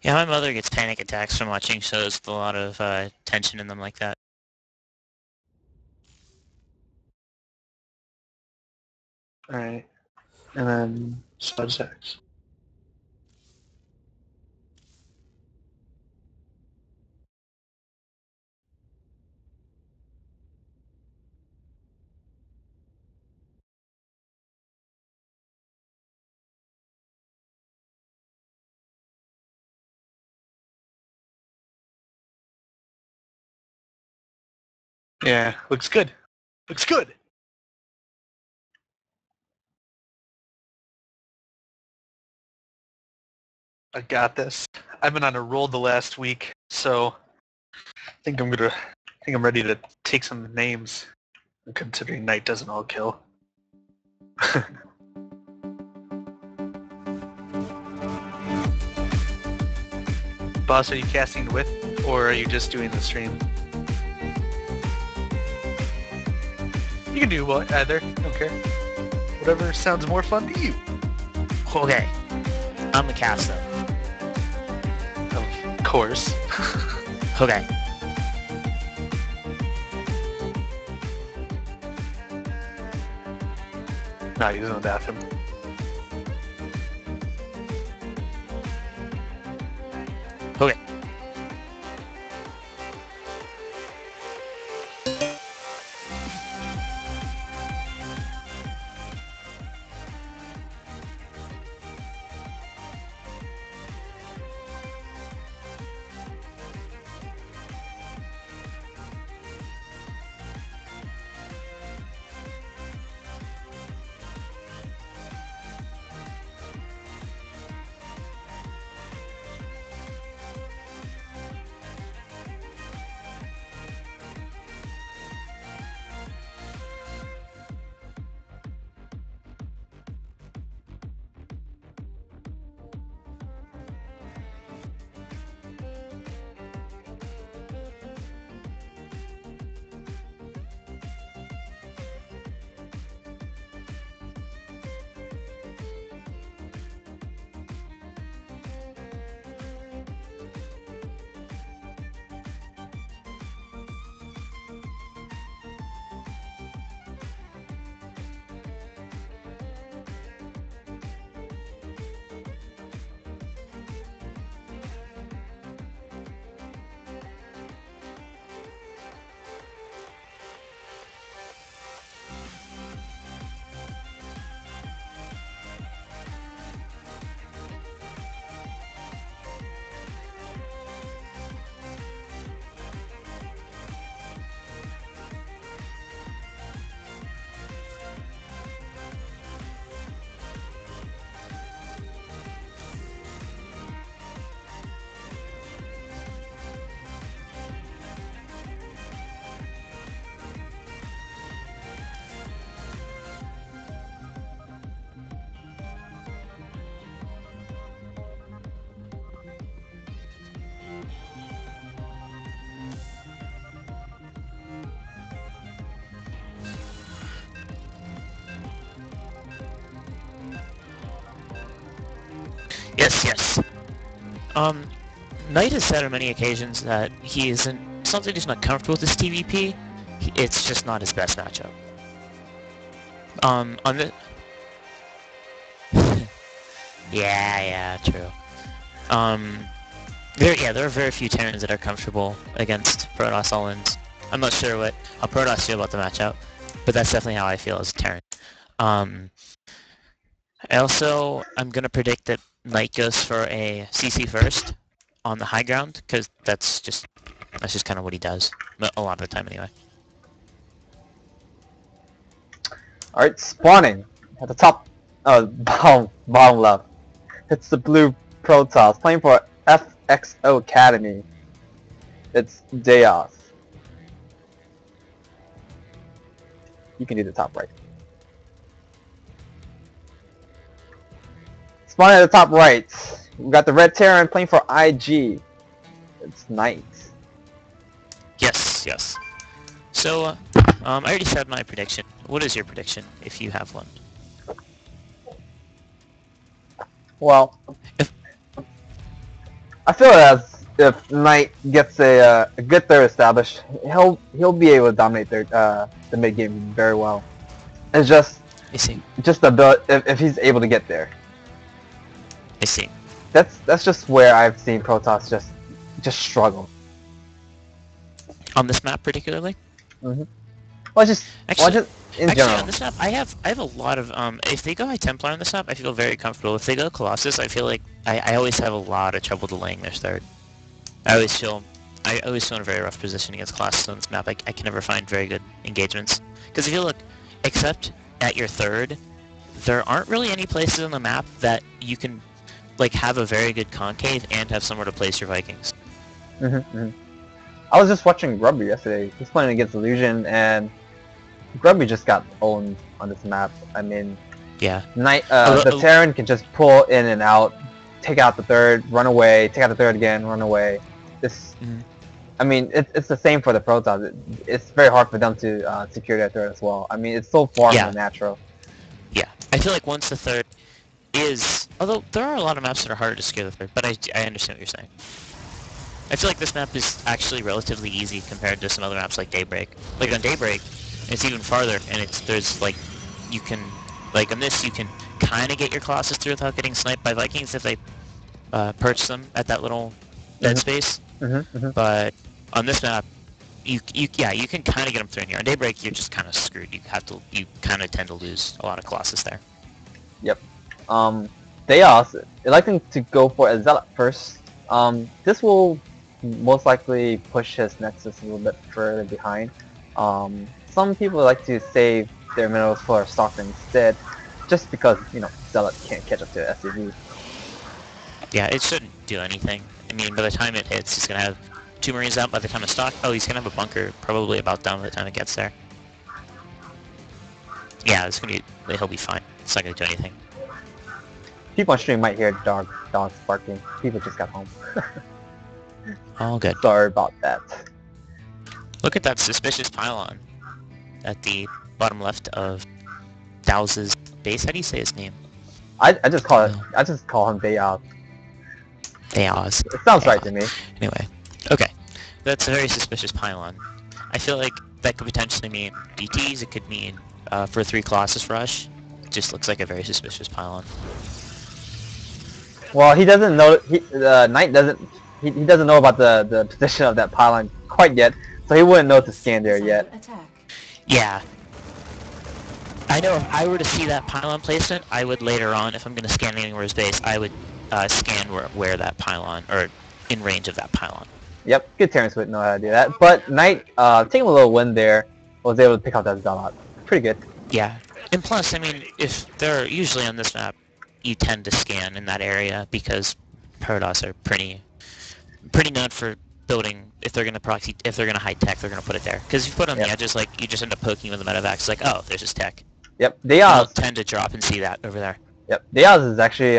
Yeah, my mother gets panic attacks from watching shows with a lot of tension in them like that. Alright. And then subjects. Yeah, looks good. Looks good. I got this. I've been on a roll the last week, so I think I'm ready to take some names. Considering Knight doesn't all kill. Boss, are you casting with, or are you just doing the stream? You can do either. I don't care. Whatever sounds more fun to you. Okay, I'm the cast though. Of course. Okay. No, he's in the bathroom. Okay. Yes, yes. Knight has said on many occasions that he isn't. It's not that he's not comfortable with this TVP. It's just not his best matchup. On the. Yeah, true. There are very few Terrans that are comfortable against Protoss all-ins. I'm not sure what a Protoss feel about the matchup, but that's definitely how I feel as a Terran. I'm gonna predict that Knight goes for a CC first on the high ground, because that's just kind of what he does a lot of the time anyway. Alright, spawning at the top, bottom left. It's the blue Protoss playing for FXO Academy. It's Deos. You can do the top right. Spawning at the top right. We got the red Terran playing for IG. It's Knight. Yes. So, I already said my prediction. What is your prediction, if you have one? Well, I feel as if Knight gets a good third established, he'll be able to dominate the mid game very well. It's just I see. the if he's able to get there. I see. That's just where I've seen Protoss just struggle. On this map particularly? Mm-hmm. Well, just in general. On this map, I have a lot of if they go High Templar on this map, I feel very comfortable. If they go Colossus, I feel like I always have a lot of trouble delaying their start. I always feel in a very rough position against Colossus on this map. I can never find very good engagements. Because if you look, except at your third, there aren't really any places on the map that you can like have a very good concave and have somewhere to place your Vikings. I was just watching Grubby yesterday. He's playing against Illusion, and Grubby just got owned on this map. I mean, yeah. The Terran can just pull in and out, take out the third, run away, take out the third again, run away. This, I mean, it's the same for the Protoss. It's very hard for them to secure their third as well. I mean, it's so far from the natural. Yeah, I feel like once the third is, although there are a lot of maps that are harder to secure the third, but I understand what you're saying. I feel like this map is actually relatively easy compared to some other maps like Daybreak. Like on Daybreak, it's even farther, and there's like, you can, like on this, you can kind of get your Colossus through without getting sniped by Vikings if they perch them at that little dead space. But on this map, you can kind of get them through in here. On Daybreak, you're just kind of screwed. You kind of tend to lose a lot of Colossus there. Yep. They also electing to go for a Zealot first. This will most likely push his Nexus a little bit further behind. Some people like to save their minerals for Stalker instead, just because, you know, Zealot can't catch up to the SCV. Yeah, it shouldn't do anything. I mean, by the time it hits, he's gonna have 2 Marines out by the time of stock. Oh, he's gonna have a bunker probably about done by the time it gets there. Yeah, he'll be fine. It's not gonna do anything. People on stream might hear dogs barking. People just got home. All good. Sorry about that. Look at that suspicious pylon at the bottom left of Dows's base. How do you say his name? I just call him Bayaz. Bayaz. It sounds right to me. Anyway, okay, that's a very suspicious pylon. I feel like that could potentially mean DTs. It could mean for a 3 Colossus rush. It just looks like a very suspicious pylon. Well, he doesn't know. Knight doesn't. He doesn't know about the position of that pylon quite yet, so he wouldn't know to scan there yet. Yeah. I know if I were to see that pylon placement, I would later on, if I'm going to scan anywhere his base, I would scan where that pylon, or in range of that pylon. Yep, good Terrence would know how to do that. But Knight, taking a little win there, was able to pick out that Zealot. Pretty good. Yeah. And plus, I mean, if they're usually on this map, you tend to scan in that area because Protoss are pretty known for building. If they're gonna hide tech, they're gonna put it there. Because if you put it on the edges, like you just end up poking with the medevacs. Like, oh, there's his tech. Yep, You don't tend to drop and see that over there. Yep, Diaz is actually,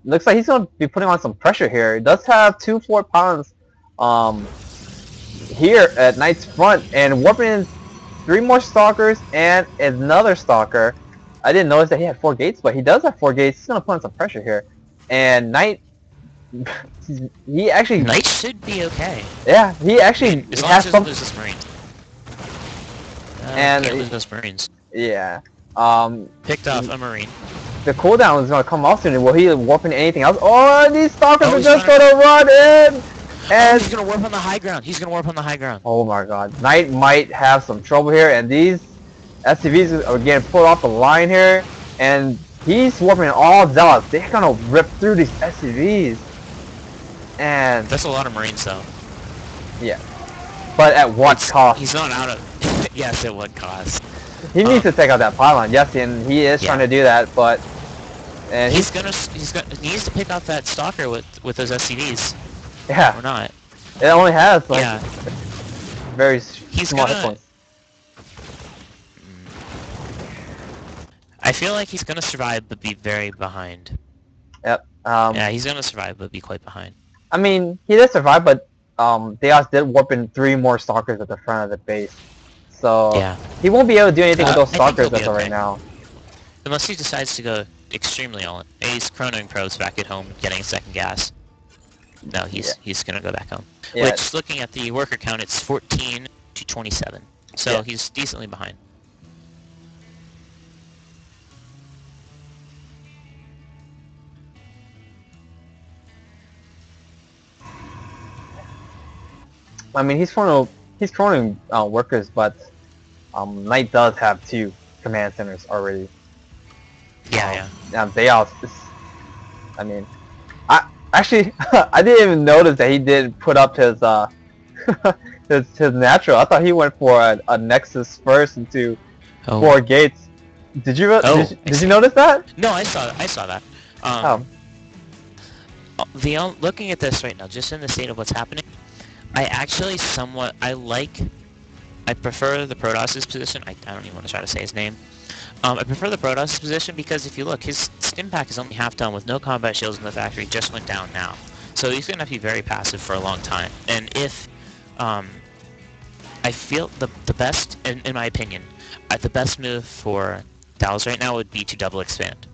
looks like he's going to be putting on some pressure here. He does have 2 forward pylons here at Knight's front, and warping in 3 more Stalkers and another Stalker. I didn't notice that he had 4 gates, but he does have 4 gates. He's going to put on some pressure here. And Knight, he actually... Knight should be okay. Yeah, he actually as long as he doesn't lose his Marines. And can't lose those Marines. Yeah. Picked off a Marine. The cooldown is going to come off soon. Will he warp into anything else? Oh, these Stalkers are just going to run in! And he's going to warp on the high ground. Oh my god. Knight might have some trouble here, and these SCVs are getting pulled off the line here, and he's warping all Zealots. They're going to rip through these SCVs. And... That's a lot of Marines, though. Yeah. But at what cost? He's not out of... Yes, at what cost? He needs to take out that pylon, yes, and he is trying to do that, but... And he needs to pick out that Stalker with those SCVs. Yeah. Or not. It only has, like, very small hit points. I feel like he's gonna survive, but be very behind. Yep. Yeah, he's gonna survive, but be quite behind. I mean, he did survive, but Deos did warp in 3 more Stalkers at the front of the base. So he won't be able to do anything with those Stalkers as of right now. Unless he decides to go extremely all in. He's chronoing probes back at home, getting a second gas. No, he's gonna go back home. Yeah. Which, looking at the worker count, it's 14 to 27. So Yeah. he's decently behind. I mean, he's throwing workers, but Knight does have 2 command centers already. Yeah, Now Deos is, I mean, I actually I didn't even notice that he did put up his his natural. I thought he went for a Nexus first into 4 gates. Did you did you notice that? No, I saw that. Looking at this right now, just in the state of what's happening, I actually I prefer the Protoss's position. I don't even want to try to say his name. I prefer the Protoss's position because if you look, his stim pack is only half done with no combat shields in the factory, just went down now. So he's going to have to be very passive for a long time. And if, I feel the best, in my opinion, the best move for Dallas right now would be to double expand.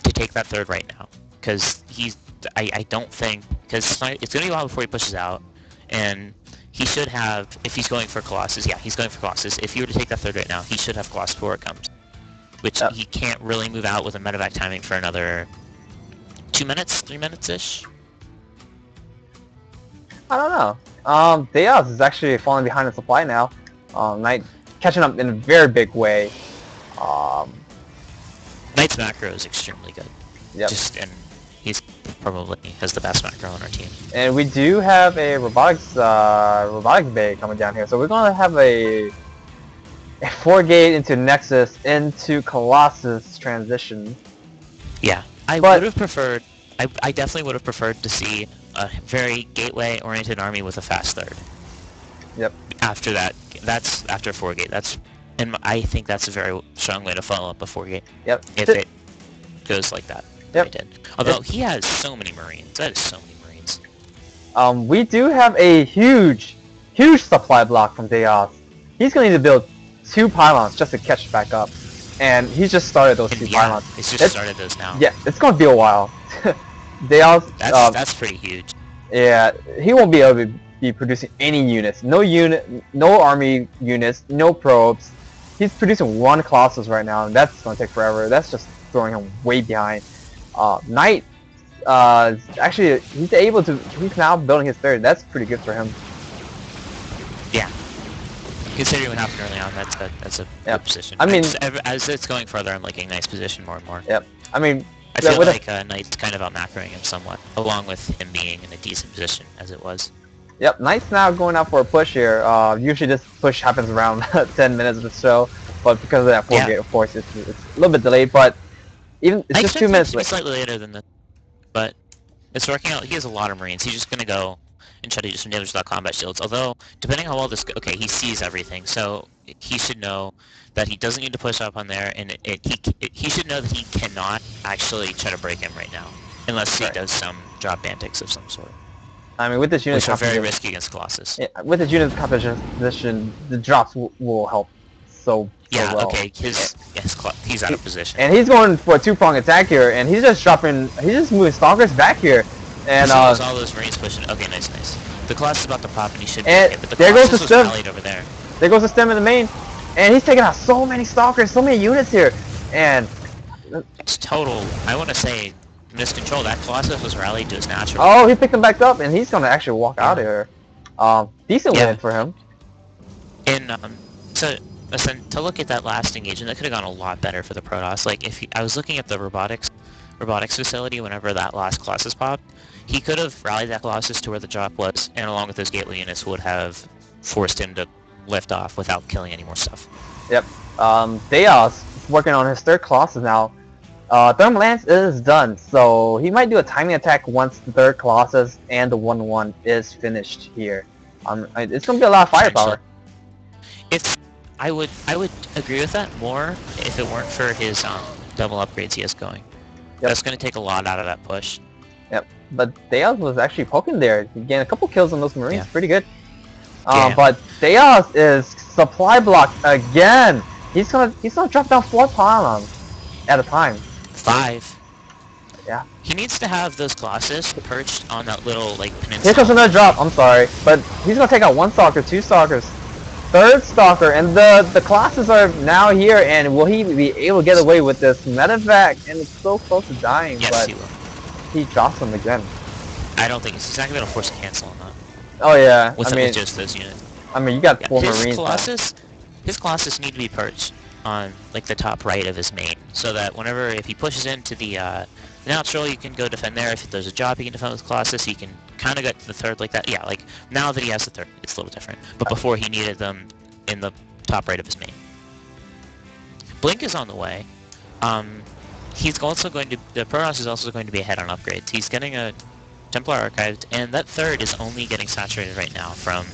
To take that third right now. Because I don't think, because it's going to be a while before he pushes out, and he should have, if he's going for Colossus, yeah, he's going for Colossus. If he were to take that third right now, he should have Colossus before it comes. Which he can't really move out with a medevac timing for another 2 minutes, 3 minutes-ish. I don't know. Deos is actually falling behind in supply now. Knight catching up in a very big way. Knight's macro is extremely good. Yep. And he's probably has the best macro on our team. And we do have a robotics bay coming down here, so we're gonna have a 4-gate into Nexus into Colossus transition. Yeah, I would have preferred. I definitely would have preferred to see a very gateway-oriented army with a fast third. Yep. After that, that's after 4-gate. And I think that's a very strong way to follow up a 4-gate. Yep. If it goes like that. Yep. I did. Although he has so many Marines. That is so many Marines. We do have a huge supply block from Deos. He's going to need to build 2 pylons just to catch back up. And he's just started those 2 pylons. He's just started those now. Yeah, it's going to be a while. Deos... That's pretty huge. Yeah, he won't be able to be producing any units. No army units, no probes. He's producing 1 Colossus right now, and that's going to take forever. That's just throwing him way behind. Knight, actually, he's now building his 3rd. That's pretty good for him. Yeah. Considering what happened early on, that's a good position. I mean, as it's going further, I'm liking Knight's position more and more. Yep. I mean, I feel like Knight's kind of out-macroing him somewhat, along with him being in a decent position as it was. Yep, Knight's now going out for a push here. Usually this push happens around 10 minutes or so, but because of that 4-gate, of course, it's a little bit delayed, but it's just 2 minutes late. Slightly later than this, but it's working out. He has a lot of Marines. He's just going to go and try to do some damage without combat shields, although, depending on how well this goes, okay, he sees everything, so he should know that he doesn't need to push up on there, and he should know that he cannot actually try to break him right now, unless he does some drop antics of some sort. I mean, with this unit, which are very risky against Colossus. Yeah, with the unit composition, the drops will help so well. Okay, he's out of position. And he's going for a 2-prong attack here, and he's just moving Stalkers back here. And all those Marines pushing. Okay, nice. The Colossus is about to pop, and he should. And but the there goes the stem. Over there. There goes the stem in the main, and he's taking out so many Stalkers, so many units here, and it's total. I want to say miscontrol. That Colossus was rallied to his natural. Oh, he picked him back up, and he's gonna actually walk out of here. Decent win for him. And so listen, to look at that last engagement, that could have gone a lot better for the Protoss. Like I was looking at the robotics facility whenever that last Colossus popped, he could have rallied that Colossus to where the drop was, and along with those gateway units would have forced him to lift off without killing any more stuff. Yep. Deos is working on his 3rd Colossus now. Thermal Lance is done, so he might do a timing attack once the 3rd Colossus and the 1-1 is finished here. It's gonna be a lot of firepower. I would agree with that more if it weren't for his double upgrades he has going. Yep. That's gonna take a lot out of that push. Yep. But Deos was actually poking there, getting a couple kills on those Marines. Pretty good. But Deos is supply blocked again. He's gonna drop down 4 pylons at a time. 5. Yeah. He needs to have those Colossus perched on that little, like, peninsula. Here comes another drop. I'm sorry, but he's gonna take out one stalker, two stalkers, third stalker, and the Colossus are now here. And will he be able to get away with this medevac? And it's so close to dying, Yes, but he will. he drops him again. I don't think he's not gonna force a cancel on that. Oh yeah, With, I mean, with just those units. you got Yeah, 4 Marines now. his Colossus need to be perched on, like, the top right of his main, so that whenever, if he pushes into the natural, you can go defend there. If there's a job, he can defend with Colossus. He can kind of get to the third like that. Yeah, like, now that he has the third, it's a little different. But before, he needed them in the top right of his main. Blink is on the way. He's also going to, the Protoss is also going to be ahead on upgrades. He's getting a Templar archived, and that third is only getting saturated right now from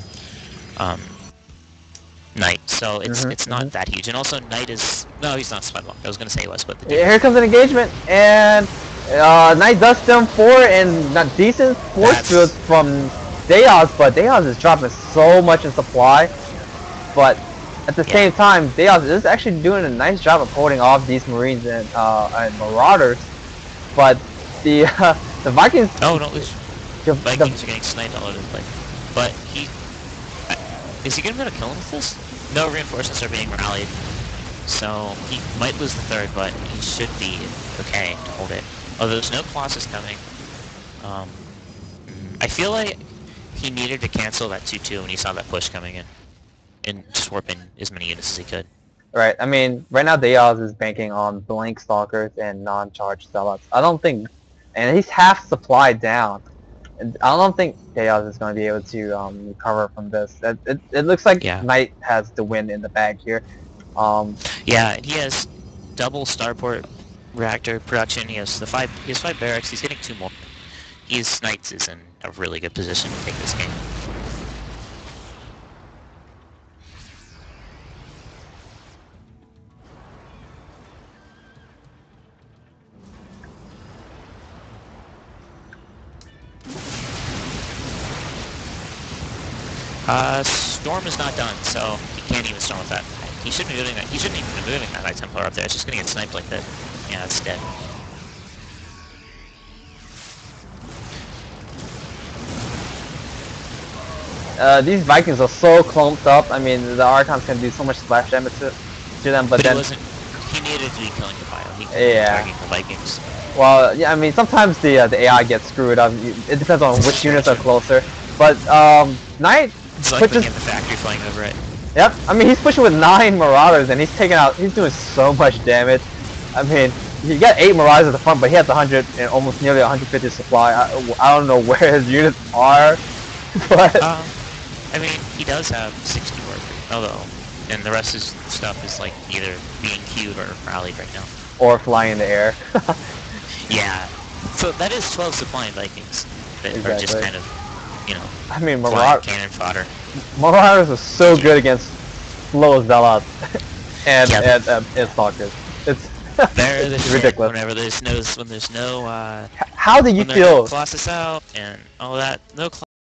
Knight, so it's not that huge. And also Knight is, no, he's not spud locked. I was gonna say he was, but Here comes an engagement, and Knight does stem 4 and not decent force fields from Deos, but Deos is dropping so much in supply. But at the same time, Deos is actually doing a nice job of holding off these Marines and Marauders. But the the Vikings. Oh, don't lose. The Vikings are getting sniped all over the place. But he is he gonna be able to kill him with this? No reinforcements are being rallied, so he might lose the third, but he should be okay to hold it. Although there's no Colossus coming. I feel like he needed to cancel that 2-2 when he saw that push coming in, and just warp in as many units as he could. Right. I mean, right now Deos is banking on blank stalkers and non-charged sellouts. I don't think, and he's half supply down. And I don't think Deos is going to be able to recover from this. It looks like Knight has the win in the bag here. Yeah, he has double starport reactor production. He has 5 barracks. He's getting 2 more. Knights is in a really good position to take this game. Storm is not done, so he can't even storm with that. He shouldn't be doing that. He shouldn't even be moving that Knight Templar up there. It's just gonna get sniped like that. Yeah, it's dead. These Vikings are so clumped up. I mean, the Archons can do so much splash damage to them, but then he needed to be killing the pile. He targeting the Vikings. Well, yeah, I mean, sometimes the AI gets screwed up. It depends on which units are closer. But Knight it's like looking at the factory flying over it. Yep, I mean, he's pushing with 9 Marauders, and he's doing so much damage. I mean, he got 8 Marauders at the front, but he has 100 and almost nearly 150 supply. I don't know where his units are, but I mean, he does have 60 workers, although, and the rest of his stuff is like either being queued or rallied right now. Or flying in the air. Yeah, so that is 12 supplying Vikings that are just kind of, you know, I mean, cannon fodder. Marauders are so good against slow zealots and stalkers. It's ridiculous. Whenever there's no, How do you feel? Colossus out and all that, no.